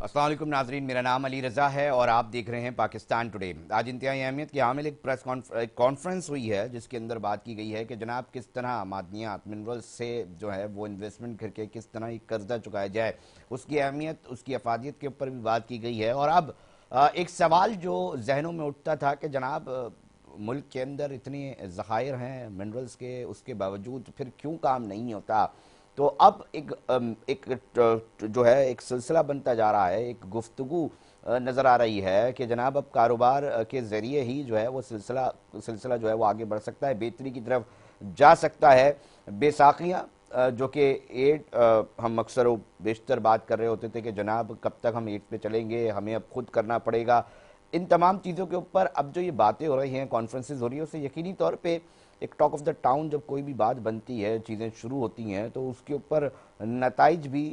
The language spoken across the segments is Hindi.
अस्सलाम वालेकुम नाजरीन, मेरा नाम अली रज़ा है और आप देख रहे हैं पाकिस्तान टुडे। आज इंतहाई अहमियत की हामिल एक प्रेस कॉन्फ्रेंस हुई है जिसके अंदर बात की गई है कि जनाब किस तरह मादनियात मिनरल्स से जो है वो इन्वेस्टमेंट करके किस तरह एक कर्जा चुकाया जाए, उसकी अहमियत, उसकी अफादियत के ऊपर भी बात की गई है। और अब एक सवाल जो जहनों में उठता था कि जनाब मुल्क के अंदर इतने ज़खायर हैं मिनरल्स के, उसके बावजूद फिर क्यों काम नहीं होता। तो अब एक जो है एक सिलसिला बनता जा रहा है, एक गुफ्तगू नज़र आ रही है कि जनाब अब कारोबार के ज़रिए ही जो है वो सिलसिला जो है वो आगे बढ़ सकता है, बेहतरी की तरफ जा सकता है। बैसाखियाँ जो कि एड हम अक्सर बेशतर बात कर रहे होते थे कि जनाब कब तक हम एड पे चलेंगे, हमें अब खुद करना पड़ेगा। इन तमाम चीज़ों के ऊपर अब जो ये बातें हो रही हैं, कॉन्फ्रेंसेज हो रही है, उससे यकीनी तौर पे एक टॉक ऑफ द टाउन जब कोई भी बात बनती है, चीज़ें शुरू होती हैं, तो उसके ऊपर नताइज भी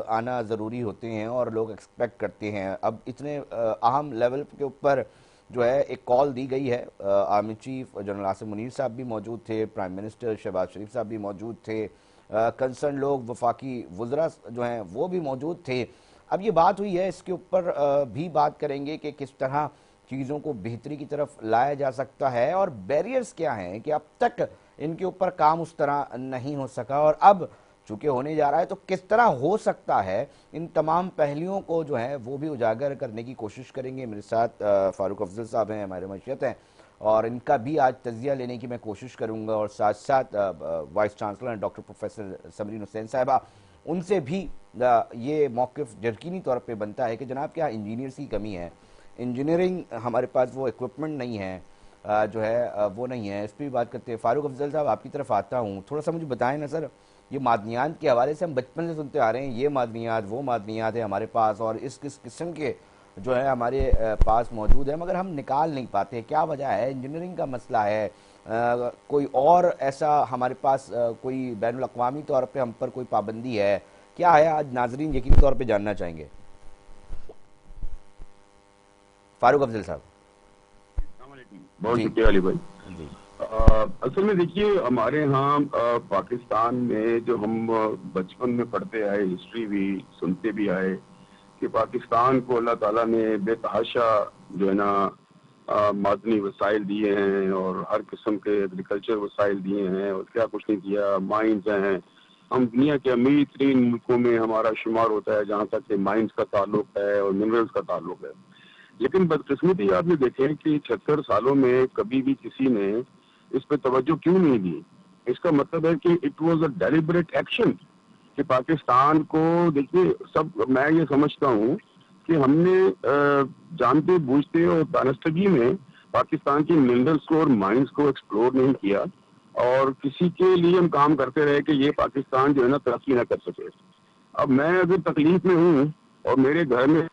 आना ज़रूरी होते हैं और लोग एक्सपेक्ट करते हैं। अब इतने अहम लेवल के ऊपर जो है एक कॉल दी गई है। Army chief general Asim Munir साहब भी मौजूद थे, प्राइम मिनिस्टर शहबाज शरीफ साहब भी मौजूद थे, कंसर्न लोग वफाकी वज़रा जो हैं वो भी मौजूद थे। अब ये बात हुई है, इसके ऊपर भी बात करेंगे कि किस तरह चीज़ों को बेहतरी की तरफ लाया जा सकता है और बैरियर्स क्या हैं कि अब तक इनके ऊपर काम उस तरह नहीं हो सका और अब चूंकि होने जा रहा है तो किस तरह हो सकता है। इन तमाम पहलुओं को जो है वो भी उजागर करने की कोशिश करेंगे। मेरे साथ फारूक अफजल साहब हैं, हमारे मशहत हैं, और इनका भी आज तजिया लेने की मैं कोशिश करूंगा। और साथ साथ vice chancellor doctor professor Samreen Hussain साहिबा, उनसे भी ये मौक़िफ़ यकीनी तौर पे बनता है कि जनाब क्या इंजीनियर्स की कमी है, इंजीनियरिंग हमारे पास वो इक्विपमेंट नहीं है, जो है वो नहीं है। इस पर भी बात करते हैं। फारूक अफजल साहब, आपकी तरफ आता हूँ, थोड़ा सा मुझे बताएं ना सर, ये मादनियात के हवाले से हम बचपन से सुनते आ रहे हैं, ये मादनियात वो मादनियात है हमारे पास और इस किस किस्म के जो है हमारे पास मौजूद है, मगर हम निकाल नहीं पाते। क्या वजह है? इंजीनियरिंग का मसला है, कोई और ऐसा हमारे पास कोई बैनुल अक़वामी तौर पर हम पर कोई पाबंदी है, क्या है? आज नाजरीन यकीनी तौर पर जानना चाहेंगे। फारूक अफजल साहब। बहुत शुक्रिया अली भाई। जी असल में देखिए, हमारे यहाँ पाकिस्तान में जो हम बचपन में पढ़ते आए, हिस्ट्री भी सुनते भी आए कि पाकिस्तान को अल्लाह ताला ने बेतहाशा जो है ना मादनी वसाइल दिए हैं और हर किस्म के एग्रीकल्चर वसाइल दिए हैं और क्या कुछ नहीं दिया। माइंस हैं, हम दुनिया के अमीर तरीन मुल्कों में हमारा शुमार होता है जहाँ तक माइंस का ताल्लुक है और मिनरल्स का ताल्लुक है। लेकिन बदकिस्मती आपने देखें कि 76 सालों में कभी भी किसी ने इस पे तवज्जो क्यों नहीं दी। इसका मतलब है कि it was a deliberate action कि पाकिस्तान को, देखिए सब, मैं ये समझता हूँ कि हमने जानते बूझते और दानस्तगी में पाकिस्तान की मिनरल्स को और माइंस को एक्सप्लोर नहीं किया और किसी के लिए हम काम करते रहे कि ये पाकिस्तान जो है ना तरक्की ना कर सके। अब मैं अगर तकलीफ में हूँ और मेरे घर में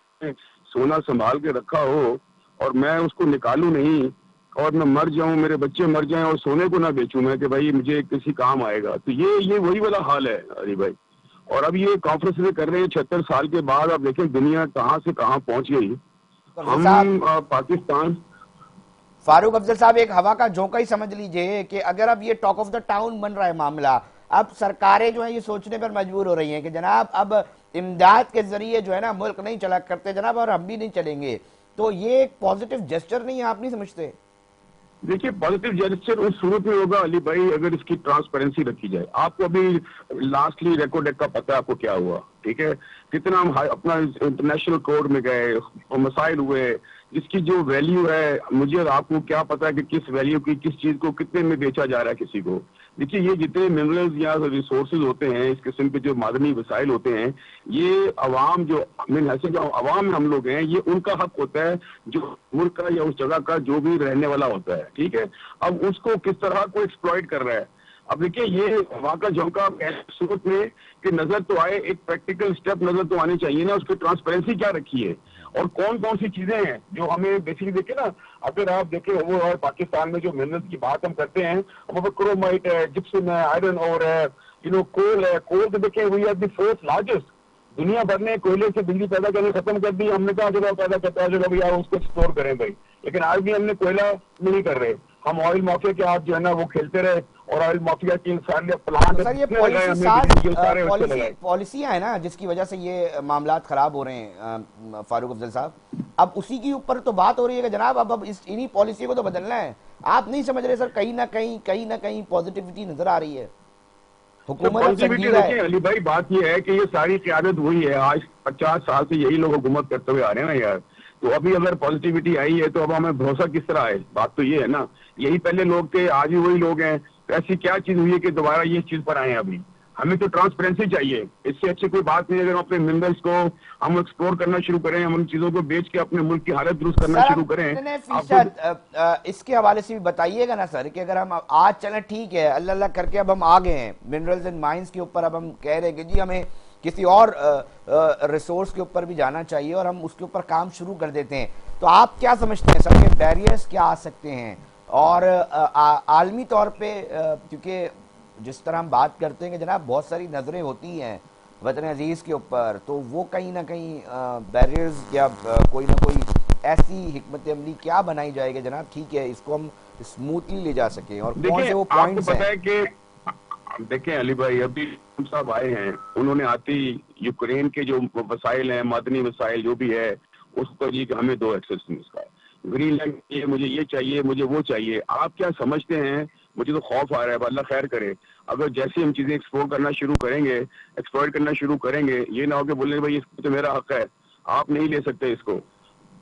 सोना संभाल के रखा हो और मैं उसको निकालूं नहीं और मैं मर जाऊं, मेरे बच्चे मर जाएं और सोने को ना बेचूं मैं कि भाई मुझे किसी काम आएगा, तो ये वही वाला हाल है अली भाई। और अब ये कॉन्फ्रेंस में कर रहे हैं 76 साल के बाद। अब देखें दुनिया कहाँ से कहाँ पहुंच गई। हम पाकिस्तान, फारूक अफजल साहब, एक हवा का झोंका ही समझ लीजिए कि अगर अब ये टॉक ऑफ द टाउन बन रहा है मामला, अब सरकारें जो है ये सोचने पर मजबूर हो रही हैं कि जनाब अब इमदाद के जरिए जो है ना मुल्क नहीं चला करते जनाब, और हम भी नहीं चलेंगे। तो ये एक पॉजिटिव जेस्चर नहीं है, आप नहीं समझते? देखिए, पॉजिटिव जेस्चर उस सूरत में होगा अली भाई अगर इसकी ट्रांसपेरेंसी रखी जाए। आपको अभी लास्टली रेकॉर्ड का पता है आपको क्या हुआ, ठीक है? कितना हम अपना इंटरनेशनल कोर्ट में गए और मसाइल हुए जिसकी जो वैल्यू है, मुझे और आपको क्या पता है कि किस वैल्यू की किस चीज को कितने में बेचा जा रहा है किसी को। देखिए, ये जितने मिनरल्स या रिसोर्सेज होते हैं, इस किस्म के जो मादनी वसाइल होते हैं, ये अवाम जो जो अवाम में हम लोग हैं, ये उनका हक होता है जो मुल्क का या उस जगह का जो भी रहने वाला होता है, ठीक है? अब उसको किस तरह को एक्सप्लॉइट कर रहा है। अब देखिए, ये हवा का झोंका सूरत में कि नजर तो आए, एक प्रैक्टिकल स्टेप नजर तो आने चाहिए ना, उसकी ट्रांसपेरेंसी क्या रखी है और कौन कौन सी चीजें हैं जो हमें बेसिकली देखे ना। अगर आप देखें वो और पाकिस्तान में जो मिनरल्स की बात हम करते हैं, वो क्रोमाइट है, जिप्सम है, आयरन और है, कोल है। कोल तो देखें we are the fourth largest, दुनिया भर ने कोयले से बिजली पैदा करनी खत्म कर दी। हमने कहा चलो पैदा करता है, चलो भैया उसको एक्सप्लोर करें भाई, लेकिन आज भी हमने कोयला नहीं कर रहे। हम ऑयल माफिया के हाथ जो है ना वो खेलते रहे, और ऑयल माफिया की सारे प्लांट तो सर ये जितने लगाए पॉलिसी हमने साज बिजली के सारे उससे लगाए। पॉलिसियां है ना जिसकी वजह से ये मामलात खराब हो रहे हैं फारूक अफजल साहब। अब उसी के ऊपर तो बात हो रही है कि जनाब अब इस इन्हीं पॉलिसी को तो बदलना है। आप नहीं समझ रहे सर, कहीं ना कहीं पॉजिटिविटी नजर आ रही है, सर हुकूमत अब पॉजिटिविटी संजीदा देखिए है। अली भाई, बात यह है कि ये सारी क्यादत हुई है, आज 50 साल से यही लोग हुकूमत करते हुए आ रहे हैं ना यार। तो अभी अगर पॉजिटिविटी आई है तो अब हमें भरोसा किस तरह आए, बात तो ये है ना। यही पहले लोग थे, आज भी वही लोग हैं, तो ऐसी क्या चीज हुई है कि दोबारा ये चीज पर आए हैं अभी। हमें तो ट्रांसपेरेंसी चाहिए, इससे अच्छी कोई बात नहीं है। अगर हम अपने मिनरल्स को हम एक्सप्लोर करना शुरू करें, हम उन चीजों को बेच के अपने मुल्क की हालत दुरुस्त करना सर शुरू अब करें। कितने आपको फीसद इसके हवाले से भी बताइएगा ना सर, कि अगर हम आज चलें ठीक है, अल्लाह अल्लाह करके अब हम आ गए हैं मिनरल्स एंड माइंस के ऊपर, अब हम कह रहे हैं कि जी हमें किसी और रिसोर्स के ऊपर भी जाना चाहिए और हम उसके ऊपर काम शुरू कर देते हैं, तो आप क्या समझते हैं सर, ये बैरियर्स क्या आ सकते हैं? और आलमी तौर पे क्योंकि जिस तरह हम बात करते हैं कि जनाब बहुत सारी नज़रें होती हैं वतन अजीज़ के ऊपर, तो वो कहीं ना कहीं बैरियर्स या कोई ना कोई ऐसी हिकमत अमली क्या बनाई जाएगी जनाब, ठीक है, इसको हम स्मूथली ले जा सकें, और कौन देखिए से वो आपको पॉइंट्स पता हैं? है कि देखें अली भाई, अभी हम साहब आए हैं, उन्होंने आती यूक्रेन के जो वसाइल हैं, मादनी वसाइल जो भी है, उसको जी कि हमें दो एक्सेस इसका, ग्रीनलैंड चाहिए, मुझे ये चाहिए, मुझे वो चाहिए। आप क्या समझते हैं, मुझे तो खौफ आ रहा है, अल्लाह खैर करे। अगर जैसे हम चीजें एक्सप्लोर करना शुरू करेंगे, एक्सप्लोर करना शुरू करेंगे, ये ना हो कि बोले भाई इसको तो मेरा हक है, आप नहीं ले सकते इसको।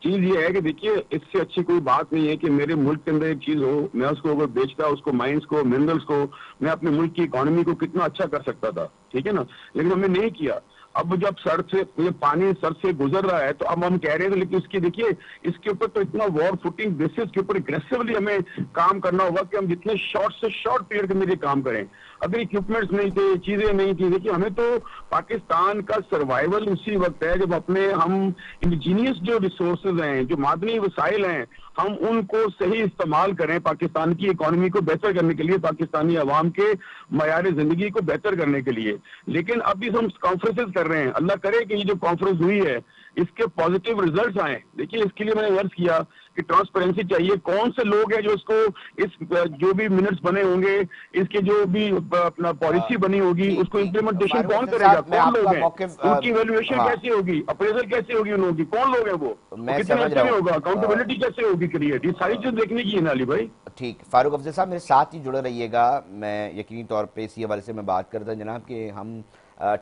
चीज ये है कि देखिए इससे अच्छी कोई बात नहीं है कि मेरे मुल्क के अंदर एक चीज हो, मैं उसको अगर बेचता, उसको माइंस को, मिनरल्स को, मैं अपने मुल्क की इकोनॉमी को कितना अच्छा कर सकता था, ठीक है ना, लेकिन हमने नहीं किया। अब जब सर से ये पानी सर से गुजर रहा है तो अब हम कह रहे हैं, लेकिन इसकी देखिए इसके ऊपर तो इतना वॉर फुटिंग बेसिस के ऊपर एग्रेसिवली हमें काम करना होगा कि हम जितने शॉर्ट से शॉर्ट पीरियड के अंदर ये काम करें। अगर इक्विपमेंट्स नहीं थे, चीजें नहीं थी, देखिए हमें तो पाकिस्तान का सर्वाइवल उसी वक्त है जब अपने हम इंडिजीनियस जो रिसोर्सेज हैं, जो मादनी वसाइल हैं, हम उनको सही इस्तेमाल करें पाकिस्तान की इकोनॉमी को बेहतर करने के लिए, पाकिस्तानी अवाम के मयार जिंदगी को बेहतर करने के लिए। लेकिन अभी हम कॉन्फ्रेंसेज कर रहे हैं, अल्लाह करे कि ये जो कॉन्फ्रेंस हुई है इसके पॉजिटिव रिजल्ट्स आए। देखिए इसके लिए मैंने अर्ज किया कि ट्रांसपेरेंसी चाहिए, कौन से लोग हैं जो इसको इस जो भी मिनट्स बने होंगे, इसके जो भी अपना पॉलिसी बनी होगी, ठीक उसको ठीक, इम्प्लीमेंटेशन फारूक कौन अफजल करेगा, साहब मैं कौन लोग आपका हैं, मौक़िफ़ उनकी वैल्यूएशन हाँ कैसे होगी, अप्रेजल कैसे होगी उन लोगों की, कौन लोग हैं वो मैं कितने समझ अरसे रहा में हूँ। होगा, अकाउंटेबिलिटी कैसे होगी क्रिएट, ये सारी चीज देखने की है ना अली भाई। ठीक, फारूक अफजल साहब मेरे साथ ही जुड़े रहिएगा। मैं यकीनी तौर पे इसी हवाले से मैं बात करता जनाब कि हम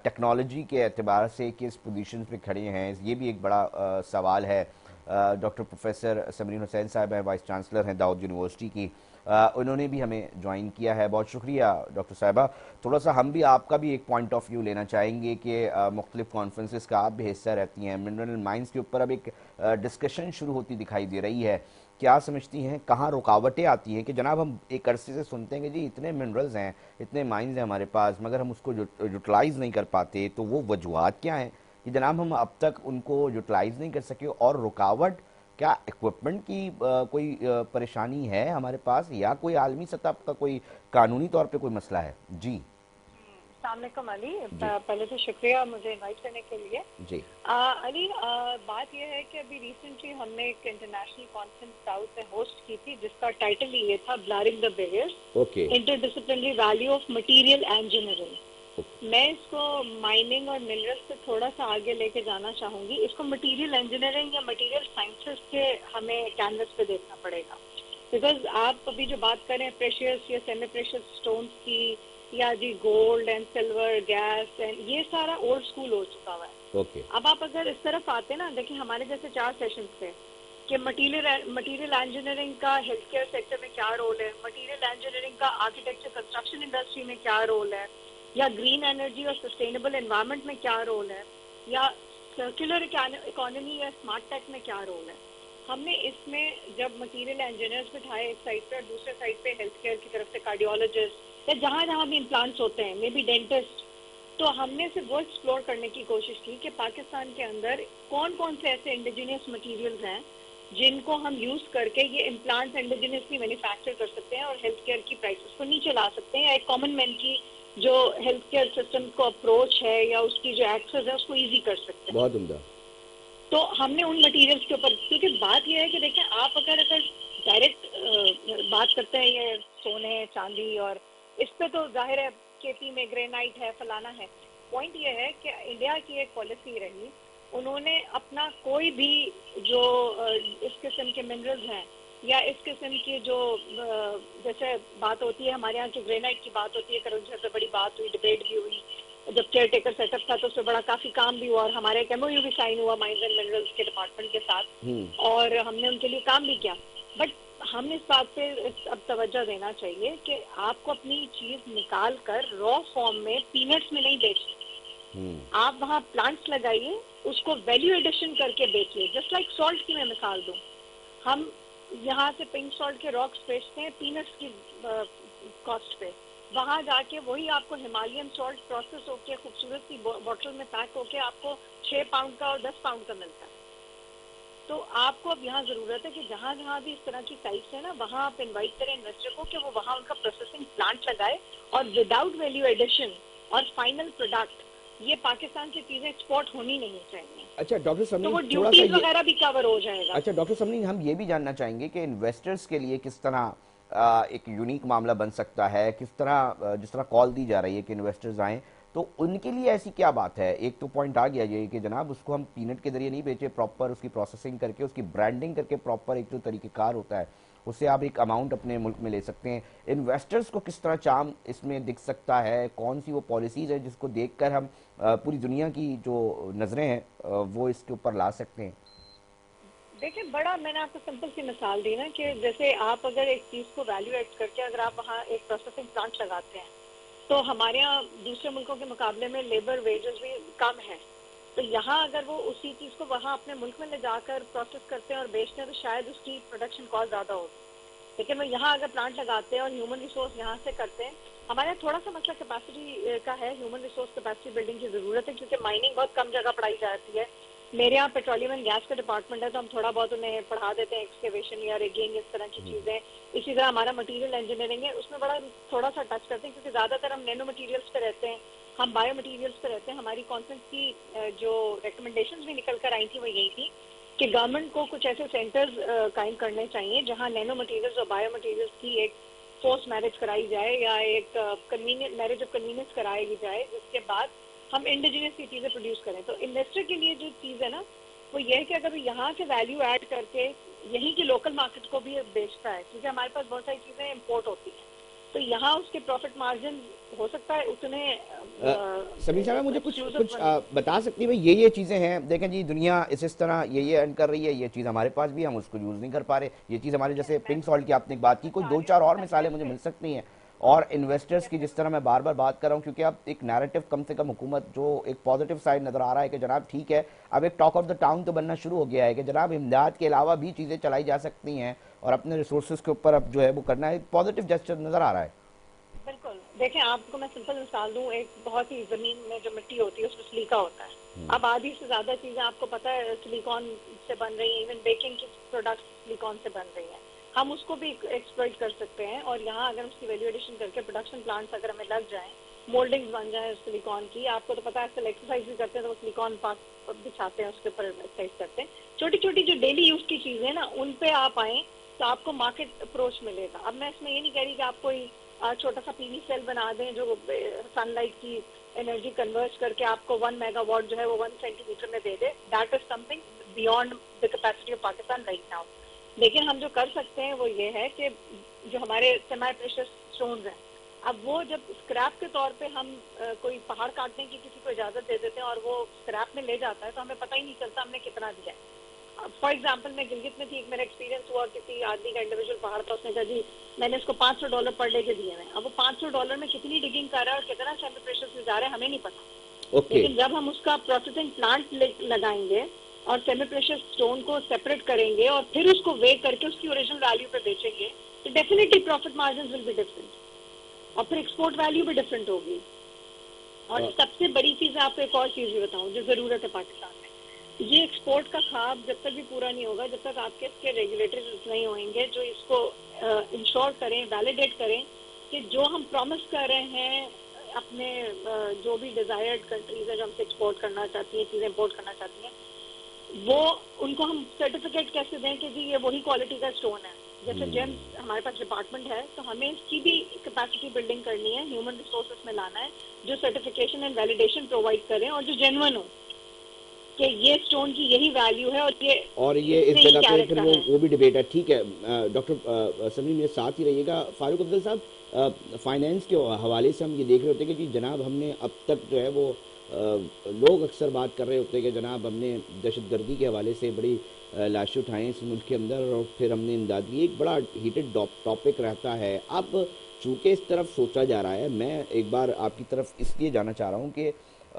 टेक्नोलॉजी के एतबार से किस पोजीशन पे खड़े हैं, ये भी एक बड़ा सवाल है। डॉक्टर प्रोफेसर समरीन हुसैन साहब हैं, वाइस चांसलर हैं दाऊद यूनिवर्सिटी की, उन्होंने भी हमें ज्वाइन किया है, बहुत शुक्रिया डॉक्टर साहिबा। थोड़ा सा हम भी आपका भी एक पॉइंट ऑफ व्यू लेना चाहेंगे कि मुख्तलिफ कॉन्फ्रेंसेस का आप भी हिस्सा रहती हैं, मिनरल माइंस के ऊपर अब एक डिस्कशन शुरू होती दिखाई दे रही है, क्या समझती हैं कहाँ रुकावटें आती हैं? कि जनाब हम एक अरसे से सुनते हैं कि जी इतने मिनरल्स हैं, इतने माइंस हैं हमारे पास, मगर हम उसको यूटिलाइज़ नहीं कर पाते, तो वो वजूहत क्या हैं कि जनाब हम अब तक उनको यूटिलाइज़ नहीं कर सके? और रुकावट क्या इक्विपमेंट की कोई परेशानी है हमारे पास, या कोई आलमी सतह का कोई कानूनी तौर पे कोई मसला है? जी अस्सलामुअलैकुम अली, जी पहले तो शुक्रिया मुझे इनवाइट करने के लिए। जी अली, बात यह है कि अभी रिसेंटली हमने एक इंटरनेशनल कॉन्फ्रेंस साउथ में होस्ट की थी जिसका टाइटल ही ये था, blurring the barriers, okay interdisciplinary value of material engineering. मैं इसको माइनिंग और मिनरल्स से थोड़ा सा आगे लेके जाना चाहूंगी। इसको मटेरियल इंजीनियरिंग या मटेरियल साइंसेस के हमें कैनवस पे देखना पड़ेगा, बिकॉज आप अभी जो बात करें प्रेशियस या सेमी प्रेशियस स्टोन्स की, या जी gold and silver, gas and ये सारा ओल्ड स्कूल हो चुका हुआ है। ओके अब आप अगर इस तरफ आते ना, देखिए हमारे जैसे 4 सेशंस थे कि मटेरियल इंजीनियरिंग का हेल्थ केयर सेक्टर में क्या रोल है, मटेरियल इंजीनियरिंग का आर्किटेक्चर कंस्ट्रक्शन इंडस्ट्री में क्या रोल है, या ग्रीन एनर्जी और सस्टेनेबल एनवायरनमेंट में क्या रोल है, या सर्कुलर इकोनॉमी या स्मार्ट टेक में क्या रोल है। हमने इसमें जब मटेरियल इंजीनियर्स बिठाए एक साइड पे और दूसरे साइड पे हेल्थ केयर की तरफ से कार्डियोलॉजिस्ट या जहाँ जहाँ भी इम्प्लांट्स होते हैं, मे बी डेंटिस्ट, तो हमने सिर्फ वो एक्सप्लोर करने की कोशिश की कि पाकिस्तान के अंदर कौन कौन से ऐसे इंडिजिनियस मटेरियल्स हैं जिनको हम यूज करके ये इम्प्लांट्स इंडिजिनियसली मैन्युफैक्चर कर सकते हैं और हेल्थ केयर की प्राइसेस को नीचे ला सकते हैं, या एक कॉमन मैन की जो हेल्थ केयर सिस्टम को अप्रोच है या उसकी जो एक्सेस है उसको ईजी कर सकते हैं। बहुत उम्दा। तो हमने उन मटेरियल्स के ऊपर, क्योंकि बात यह है कि देखें आप अगर डायरेक्ट बात करते हैं ये सोने चांदी, और इस पे तो जाहिर है केपी में ग्रेनाइट है, फलाना है। पॉइंट ये है कि इंडिया की एक पॉलिसी रही, उन्होंने अपना कोई भी जो इस किस्म के मिनरल्स हैं या इस किस्म की जो जैसे बात होती है हमारे यहाँ की ग्रेनाइट की बात होती है, करंजर पे बड़ी बात हुई, डिबेट भी हुई, जब केयर टेकर सेटअप था तो उसमें बड़ा काफी काम भी हुआ, और हमारे एक MOU भी साइन हुआ माइंस एंड मिनरल्स के डिपार्टमेंट के साथ, और हमने उनके लिए काम भी किया। बट हमें इस बात पे अब तवज्जो देना चाहिए कि आपको अपनी चीज निकाल कर रॉ फॉर्म में पीनट्स में नहीं बेचनी, आप वहाँ प्लांट्स लगाइए, उसको वैल्यू एडिशन करके बेचिए। जस्ट लाइक सॉल्ट की मैं मिसाल दूं, हम यहाँ से पिंक सॉल्ट के रॉक्स बेचते हैं पीनट्स की कॉस्ट पे, वहां जाके वही आपको हिमालयन सॉल्ट प्रोसेस होके खूबसूरत सी बॉटल में पैक होके आपको 6 पाउंड का और 10 पाउंड का मिलता है। तो आपको अब यहाँ जरूरत है कि जहाँ जहाँ भी इस तरह की साइट्स है ना, वहाँ आप इनवाइट करें इन्वेस्टर को कि वो वहाँ उनका प्रोसेसिंग प्लांट लगाए, और विदाउट वैल्यू एडिशन और फाइनल प्रोडक्ट ये पाकिस्तान की चीजें एक्सपोर्ट होनी नहीं चाहिए। अच्छा डॉक्टर तो वो समनी, थोड़ा सा ड्यूटीज वगैरह भी कवर हो जाएगा। अच्छा डॉक्टर समनी, हम ये भी जानना चाहेंगे कि इन्वेस्टर्स के लिए किस तरह एक यूनिक मामला बन सकता है, किस तरह जिस तरह कॉल दी जा रही है कि इन्वेस्टर्स आएँ, तो उनके लिए ऐसी क्या बात है? एक तो पॉइंट आ गया ये कि जनाब उसको हम पीनट के जरिए नहीं बेचे, प्रॉपर उसकी प्रोसेसिंग करके, उसकी ब्रांडिंग करके, प्रॉपर एक जो तरीक़ेकार होता है उससे आप एक अमाउंट अपने मुल्क में ले सकते हैं। इन्वेस्टर्स को किस तरह चार्म इसमें दिख सकता है? कौन सी वो पॉलिसीज़ है जिसको देखकर हम पूरी दुनिया की जो नज़रें हैं वो इसके ऊपर ला सकते हैं? देखिए, बड़ा मैंने आपको सिंपल सी मिसाल दी ना कि जैसे आप अगर एक चीज़ को वैल्यू एड करके अगर आप वहाँ एक प्रोसेसिंग प्लांट लगाते हैं, तो हमारे यहाँ दूसरे मुल्कों के मुकाबले में लेबर वेजेस भी कम है। तो यहाँ अगर वो उसी चीज़ को वहाँ अपने मुल्क में ले जाकर प्रोसेस करते हैं और बेचते हैं तो शायद उसकी प्रोडक्शन कॉस्ट ज़्यादा होगी। लेकिन वो यहाँ अगर प्लांट लगाते हैं और ह्यूमन रिसोर्स यहाँ से करते हैं, हमारे यहाँ थोड़ा सा मसला कैपेसिटी का है, ह्यूमन रिसोर्स कैपेसिटी बिल्डिंग की ज़रूरत है, क्योंकि माइनिंग बहुत कम जगह पढ़ाई जाती है। मेरे यहाँ पेट्रोलियम एंड गैस का डिपार्टमेंट है, तो हम थोड़ा बहुत उन्हें पढ़ा देते हैं एक्सकेवेशन या रिगिंग, इस तरह की चीज़ें। इसी तरह हमारा मटेरियल इंजीनियरिंग है, उसमें बड़ा थोड़ा सा टच करते हैं, क्योंकि ज़्यादातर हम नैनो मटेरियल्स पे रहते हैं, हम बायो मटेरियल्स पे रहते हैं। हमारी कॉन्फ्रेंस की जो रिकमेंडेशंस भी निकल कर आई थी वो यही थी कि गवर्नमेंट को कुछ ऐसे सेंटर्स कायम करने चाहिए जहाँ नैनो मटेरियल्स और बायो मटेरियल्स की एक फोर्स मैरिज कराई जाए या एक कन्वीनियंट मैरिज ऑफ कन्वीनियंस कराई जाए, जिसके बाद हम इंडिजिनस की चीज़ें प्रोड्यूस करें। तो इन्वेस्टर के लिए जो चीज़ है ना, वो ये है कि अगर यहाँ से वैल्यू ऐड करके यहीं की लोकल मार्केट को भी बेचता है, क्योंकि हमारे पास बहुत सारी चीज़ें इम्पोर्ट होती हैं, तो यहाँ उसके प्रॉफिट मार्जिन हो सकता है उतने। समीर साहब मुझे कुछ बता सकती है भाई ये चीज़ें हैं? देखें जी, दुनिया इस तरह ये अर्न कर रही है, ये चीज़ हमारे पास भी, हम उसको यूज़ नहीं कर पा रहे। ये चीज़ हमारे जैसे पिंक सॉल्ट की आपने बात की, कोई 2-4 और मिसालें मुझे मिल सकती हैं? और इन्वेस्टर्स की जिस तरह मैं बार बार बात कर रहा हूँ, क्योंकि अब एक नैरेटिव कम से कम हुकूमत जो एक पॉजिटिव साइड नज़र आ रहा है कि जनाब ठीक है, अब एक टॉक ऑफ द टाउन तो बनना शुरू हो गया है कि जनाब इमदाद के अलावा भी चीज़ें चलाई जा सकती हैं और अपने रिसोर्सेज के ऊपर अब जो है वो करना है, पॉजिटिव जेस्चर नज़र आ रहा है। बिल्कुल, देखें आपको मैं सिंपल मिसाल दूं, एक बहुत ही जमीन में जो मिट्टी होती है उसमें सिलिका होता है। अब आधी से ज्यादा चीजें आपको पता है सिलिकॉन से बन रही हैं, इवन बेकिंग की प्रोडक्ट्स सिलिकॉन से बन रही हैं। हम उसको भी एक्सप्लॉइट कर सकते हैं, और यहाँ अगर उसकी वैल्यू एडिशन करके प्रोडक्शन प्लांट्स अगर हमें लग जाएं, मोल्डिंग्स बन जाए सिलिकॉन की, आपको तो पता है आजकल एक्सरसाइज भी करते हैं तो वो सिलिकॉन पार्क बिछाते हैं, उसके ऊपर एक्सरसाइज करते हैं। छोटी छोटी जो डेली यूज की चीजें ना, उन पे आप आए तो आपको मार्केट अप्रोच मिलेगा। अब मैं इसमें ये नहीं कह रही कि आप कोई छोटा सा पीवी सेल बना दें जो सनलाइट की एनर्जी कन्वर्ट करके आपको 1 मेगावाट जो है वो 1 सेंटीमीटर में दे दे। That is something beyond the capacity of Pakistan right now. लेकिन हम जो कर सकते हैं वो ये है कि जो हमारे सेमी प्रेशियस स्टोन्स हैं, अब वो जब स्क्रैप के तौर पे हम कोई पहाड़ काटने की किसी को इजाजत दे देते हैं और वो स्क्रैप में ले जाता है, तो हमें पता ही नहीं चलता हमने कितना दिया है। फॉर एग्जाम्पल मैं गिलगित में थी, एक मेरा एक्सपीरियंस हुआ, किसी आदमी का इंडिविजुअल पहाड़ था, उसने कहा जी मैंने इसको $500 पर डे के दिए हैं। अब वो $500 में कितनी डिगिंग कर रहा है और कितना सेमी प्रेशियस ले जा रहा है हमें नहीं पता। लेकिन जब हम उसका प्रोसेसिंग प्लांट लगाएंगे और सेमी प्रेशियस स्टोन को सेपरेट करेंगे और फिर उसको वे करके उसकी ओरिजिनल वैल्यू पे बेचेंगे, तो definitely profit margin will be different और फिर एक्सपोर्ट वैल्यू भी डिफरेंट होगी। और सबसे बड़ी चीज आपको एक और चीज भी बताऊं जो जरूरत है पाकिस्तान में, ये एक्सपोर्ट का ख्वाब जब तक भी पूरा नहीं होगा, जब तक आपके इसके रेगुलेटर्स नहीं होंगे जो इसको इंश्योर करें, वैलिडेट करें कि जो हम प्रॉमिस कर रहे हैं अपने जो भी डिजायर्ड कंट्रीज है जो हमसे एक्सपोर्ट करना चाहती हैं, चीजें इम्पोर्ट करना चाहती हैं, वो उनको हम सर्टिफिकेट कैसे दें कि जी ये वही क्वालिटी का स्टोन है। जैसे जेम्स हमारे पास डिपार्टमेंट है, तो हमें इसकी भी कैपेसिटी बिल्डिंग करनी है, ह्यूमन रिसोर्सेस में लाना है जो सर्टिफिकेशन एंड वैलिडेशन प्रोवाइड करें और जो जेन्युइन हो कि ये स्टोन की यही वैल्यू है और ये इस इसमें जगह पे फिर कैरेक्टर है। वो भी डिबेट है। ठीक है डॉक्टर समीम, मेरे साथ ही रहिएगा। फारूक अफजल साहब, फाइनेंस के हवाले से हम ये देख रहे होते हैं कि जी जनाब हमने अब तक जो है वो लोग अक्सर बात कर रहे होते हैं कि जनाब हमने दहशतगर्दी के हवाले से बड़ी लाशें उठाएं इस मुल्क के अंदर और फिर हमने इमदादी, एक बड़ा हीटेड टॉपिक रहता है। अब चूँकि इस तरफ सोचा जा रहा है, मैं एक बार आपकी तरफ इसलिए जाना चाह रहा हूँ कि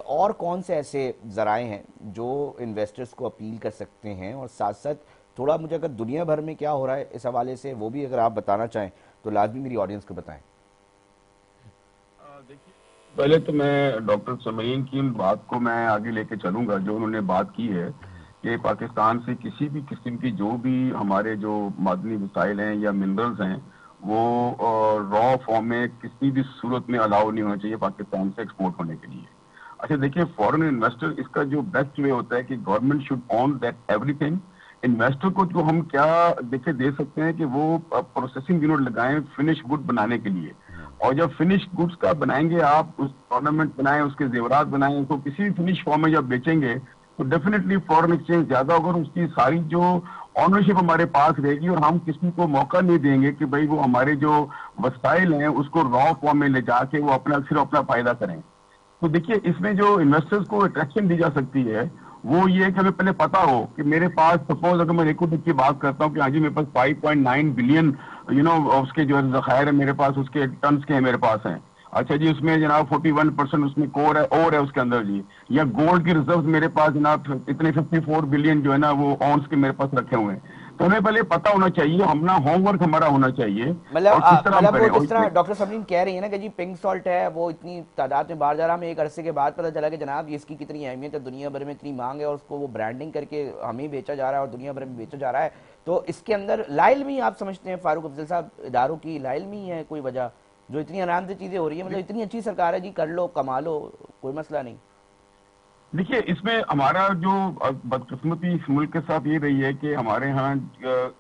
और कौन से ऐसे ज़राए हैं जो इन्वेस्टर्स को अपील कर सकते हैं, और साथ साथ थोड़ा मुझे अगर दुनिया भर में क्या हो रहा है इस हवाले से वो भी अगर आप बताना चाहें तो लाजमी मेरी ऑडियंस को बताएं। देखिए, पहले तो मैं डॉक्टर समईन की बात को मैं आगे लेके चलूंगा जो उन्होंने बात की है कि पाकिस्तान से किसी भी किस्म की जो भी हमारे जो मादनी वसाइल हैं या मिनरल्स हैं वो रॉ फॉर्म में किसी भी सूरत में अलाउ नहीं होना चाहिए पाकिस्तान से एक्सपोर्ट होने के लिए। अच्छा देखिए, फॉरेन इन्वेस्टर इसका जो बेस्ट वे होता है कि government should own that everything. Investor को जो हम क्या देखिए दे सकते हैं कि वो प्रोसेसिंग यूनिट लगाएं फिनिश गुड बनाने के लिए, और जब फिनिश गुड्स का बनाएंगे आप, उस ऑर्नामेंट बनाएं, उसके जेवरात बनाएं, उसको किसी भी फिनिश फॉर्म में जब बेचेंगे तो डेफिनेटली फॉरेन एक्सचेंज ज्यादा होगा और उसकी सारी जो ऑनरशिप हमारे पास रहेगी और हम किसी को मौका नहीं देंगे कि भाई वो हमारे जो वसाइल हैं उसको रॉ फॉर्म में ले जाके वो अपना सिर्फ अपना फायदा करें। तो देखिए, इसमें जो इन्वेस्टर्स को अट्रैक्शन दी जा सकती है वो ये है कि हमें पहले पता हो कि मेरे पास, सपोज अगर मैं इक्विटी की बात करता हूँ कि हाँ जी मेरे पास 5.9 बिलियन उसके जो जखायर है मेरे पास, उसके टन्स के मेरे पास हैं। अच्छा जी, उसमें जनाब 41% उसमें कोर है और है उसके अंदर जी, या गोल्ड की रिजर्व मेरे पास जनाब इतने 54 बिलियन जो है ना वो ऑन्स के मेरे पास रखे हुए हैं। तो हमें पहले पता होना चाहिए, अपना होमवर्क हमारा होना चाहिए और किस तरह हम मतलब वो करें। जिस तरह डॉक्टर समीम कह रही है ना कि जी पिंक सॉल्ट है वो इतनी तादाद में बाहर जा रहा है, हमें एक अरसे के बाद पता चला कि जनाब ये इसकी कितनी अहमियत है, दुनिया भर में इतनी मांग है और उसको वो ब्रांडिंग करके हमें बेचा जा रहा है और दुनिया भर में बेचा जा रहा है। तो इसके अंदर लाइलमी आप समझते हैं फारूक अफजल साहब, इदारों की लाइलमी है कोई वजह जो इतनी आराम से चीजें हो रही है? मतलब इतनी अच्छी सरकार है जी, कर लो कमा लो, कोई मसला नहीं। देखिए, इसमें हमारा जो बदकिस्मती इस मुल्क के साथ ये रही है कि हमारे यहाँ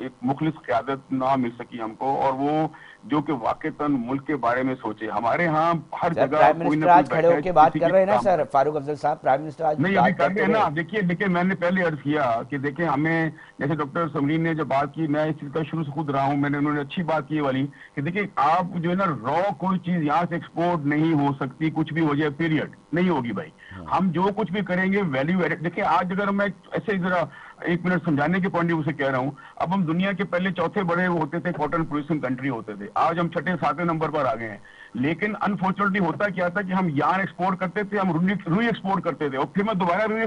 एक मुखलिस क़यादत ना मिल सकी हमको, और वो जो कि वाकईतन मुल्क के बारे में सोचे। हमारे यहाँ हर सर जगह प्राइम कोई मिनिस्टर ना कोई आज खड़े बैठा है होके जो बात किसी कर के रहे हैं ना काम सर, करे। फारूक अफजल साहब प्राइम मिनिस्टर आज नहीं, अभी बात कर कर रहे तो हैं ना। रहे। देखिए मैंने पहले अर्ज किया कि देखिए हमें, जैसे डॉक्टर समरीन ने जब बात की, मैं इस चीज का शुरू से खुद रहा हूँ, मैंने उन्होंने अच्छी बात की वाली कि देखिए आप जो है ना रॉ कोई चीज यहाँ से एक्सपोर्ट नहीं हो सकती, कुछ भी हो जाए पीरियड नहीं होगी भाई। हम जो कुछ भी करेंगे वैल्यू एडेड। देखिए आज अगर मैं ऐसे जरा एक मिनट समझाने के पॉइंट ऑफ व्यू से कह रहा हूँ, अब हम दुनिया के पहले चौथे बड़े होते थे, कॉटन प्रोड्यूसिंग कंट्री होते थे, आज हम छठे सातवें नंबर पर आ गए हैं। लेकिन अनफॉर्चुनेटली होता क्या था कि हम यार्न एक्सपोर्ट करते थे, हम रुई एक्सपोर्ट करते थे, और फिर मैं दोबारा रुई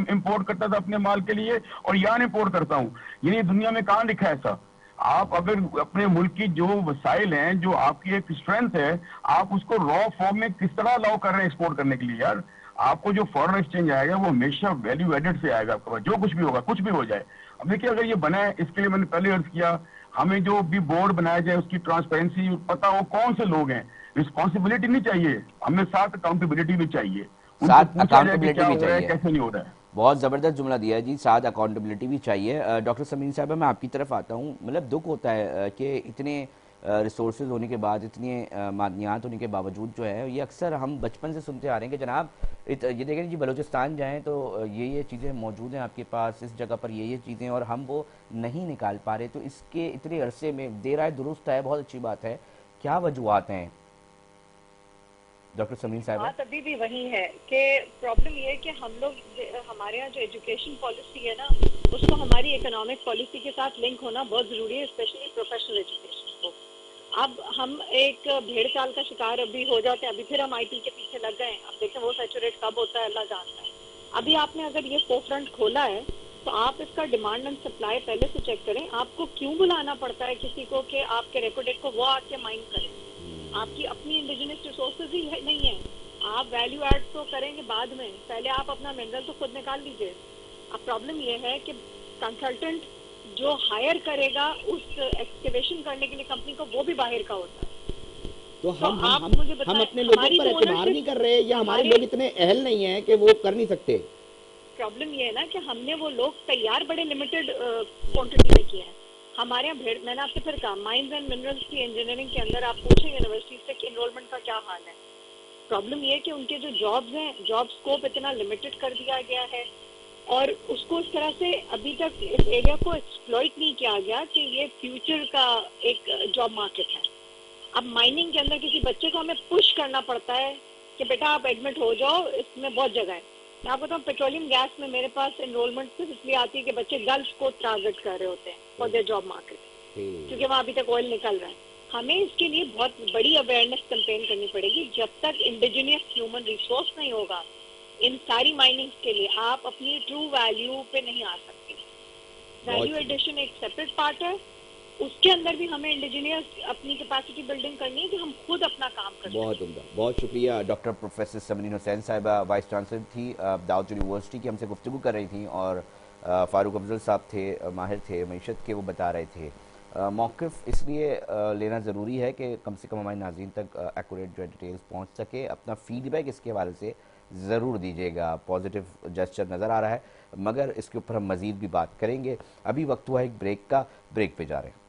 इंपोर्ट करता था अपने माल के लिए और यार्न इंपोर्ट करता हूँ। यानी दुनिया में कहाँ लिखा है ऐसा? आप अगर अपने मुल्क की जो वसाइल हैं, जो आपकी एक स्ट्रेंथ है, आप उसको रॉ फॉर्म में किस तरह अलाउ कर रहे हैं एक्सपोर्ट करने के लिए? यार आपको जो फॉरेन एक्सचेंज आएगा वो हमेशा वैल्यू एडेड से आएगा आपके पास, जो कुछ भी होगा, कुछ भी हो जाए। अब देखिए अगर ये बना है, इसके लिए मैंने पहले अर्ज किया, हमें जो भी बोर्ड बनाया जाए उसकी ट्रांसपेरेंसी पता हो कौन से लोग हैं, रिस्पॉन्सिबिलिटी नहीं चाहिए, हमें साथ अकाउंटेबिलिटी भी चाहिए, उनको साथ पूछा जाए कि अकाउंटेबिलिटी क्या भी हो रहा है चाहिए। कैसे नहीं हो रहा है। बहुत ज़बरदस्त जुमला दिया है जी, साथ अकाउंटेबिलिटी भी चाहिए। डॉक्टर समीन साहब मैं आपकी तरफ आता हूँ। मतलब दुख होता है कि इतने रिसोर्सेज होने के बाद, इतने मादनियात होने के बावजूद जो है ये अक्सर हम बचपन से सुनते आ रहे हैं कि जनाब ये देखें जी बलूचिस्तान जाएँ तो ये चीज़ें मौजूद हैं आपके पास, इस जगह पर ये चीज़ें, और हम वो नहीं निकाल पा रहे। तो इसके इतने अरसे में देर आए दुरुस्त है, बहुत अच्छी बात है, क्या वजूहत हैं डॉक्टर समीन साहब? बात अभी भी वही है कि प्रॉब्लम ये है कि हम लोग, हमारे यहाँ जो एजुकेशन पॉलिसी है ना, उसको हमारी इकोनॉमिक पॉलिसी के साथ लिंक होना बहुत जरूरी है, स्पेशली प्रोफेशनल एजुकेशन को। अब हम एक भेड़ चाल का शिकार अभी हो जाते हैं, अभी फिर हम आईटी के पीछे लग गए। अब देखें वो सैचुरेट कब होता है अल्लाह जानता है। अभी आपने अगर ये फोरफ्रंट खोला है तो आप इसका डिमांड एंड सप्लाई पहले से चेक करें। आपको क्यों बुलाना पड़ता है किसी को कि आपके रेकोडेट को वो आके माइन करे? आपकी अपनी इंडिजिनस रिसोर्सेज ही नहीं है। आप वैल्यू ऐड तो करेंगे बाद में, पहले आप अपना मिनरल तो खुद निकाल लीजिए। अब प्रॉब्लम ये है कि कंसल्टेंट जो हायर करेगा उस एक्सकेवेशन करने के लिए कंपनी को, वो भी बाहर का होता है। तो मुझे हम अपने लोगों पर एतबार नहीं कर रहे, या हमारे लोग इतने अहल नहीं है कि वो कर नहीं सकते? प्रॉब्लम ये है ना कि हमने वो लोग तैयार बड़े लिमिटेड क्वांटिटी में किए हैं। हमारे यहाँ मैंने आपसे फिर कहा, माइंस एंड मिनरल्स की इंजीनियरिंग के अंदर आप पूछें यूनिवर्सिटी से कि एनरोलमेंट का क्या हाल है। प्रॉब्लम ये है कि उनके जो जॉब्स हैं, जॉब स्कोप इतना लिमिटेड कर दिया गया है और उसको इस तरह से अभी तक इस एरिया को एक्सप्लॉइट नहीं किया गया कि ये फ्यूचर का एक जॉब मार्केट है। अब माइनिंग के अंदर किसी बच्चे को हमें पुश करना पड़ता है कि बेटा आप एडमिट हो जाओ, इसमें बहुत जगह है। मैं आपको बताऊँ, पेट्रोलियम गैस में मेरे पास एनरोलमेंट सिर्फ इसलिए आती है कि बच्चे गल्फ को टारगेट कर रहे होते हैं फॉर देयर जॉब मार्केट, क्योंकि वहाँ अभी तक ऑयल निकल रहा है। हमें इसके लिए बहुत बड़ी अवेयरनेस कैंपेन करनी पड़ेगी। जब तक इंडिजिनियस ह्यूमन रिसोर्स नहीं होगा इन सारी माइनिंग्स के लिए, आप अपनी ट्रू वैल्यू पे नहीं आ सकते। वैल्यू एडिशन एक सेपरेट पार्ट है, उसके अंदर भी हमें इंडिजिनियस अपनी कैपेसिटी बिल्डिंग करनी है कि हम खुद अपना काम कर सकें। बहुत उम्दा, बहुत शुक्रिया। डॉक्टर प्रोफेसर समरीन हुसैन साहिबा वाइस चांसलर थी दाऊद यूनिवर्सिटी की, हमसे गुफ्तगू कर रही थी, और फ़ारूक अफजल साहब थे, माहिर थे मईशत के, वो बता रहे थे मौक़िफ़ इसलिए लेना ज़रूरी है कि कम से कम हमारे नाज़रीन तक एक्यूरेट जो डिटेल्स पहुँच सके। अपना फ़ीडबैक इसके हवाले से ज़रूर दीजिएगा। पॉजिटिव जेस्चर नज़र आ रहा है, मगर इसके ऊपर हम मज़ीद भी बात करेंगे। अभी वक्त हुआ है एक ब्रेक का, ब्रेक पे जा रहे हैं।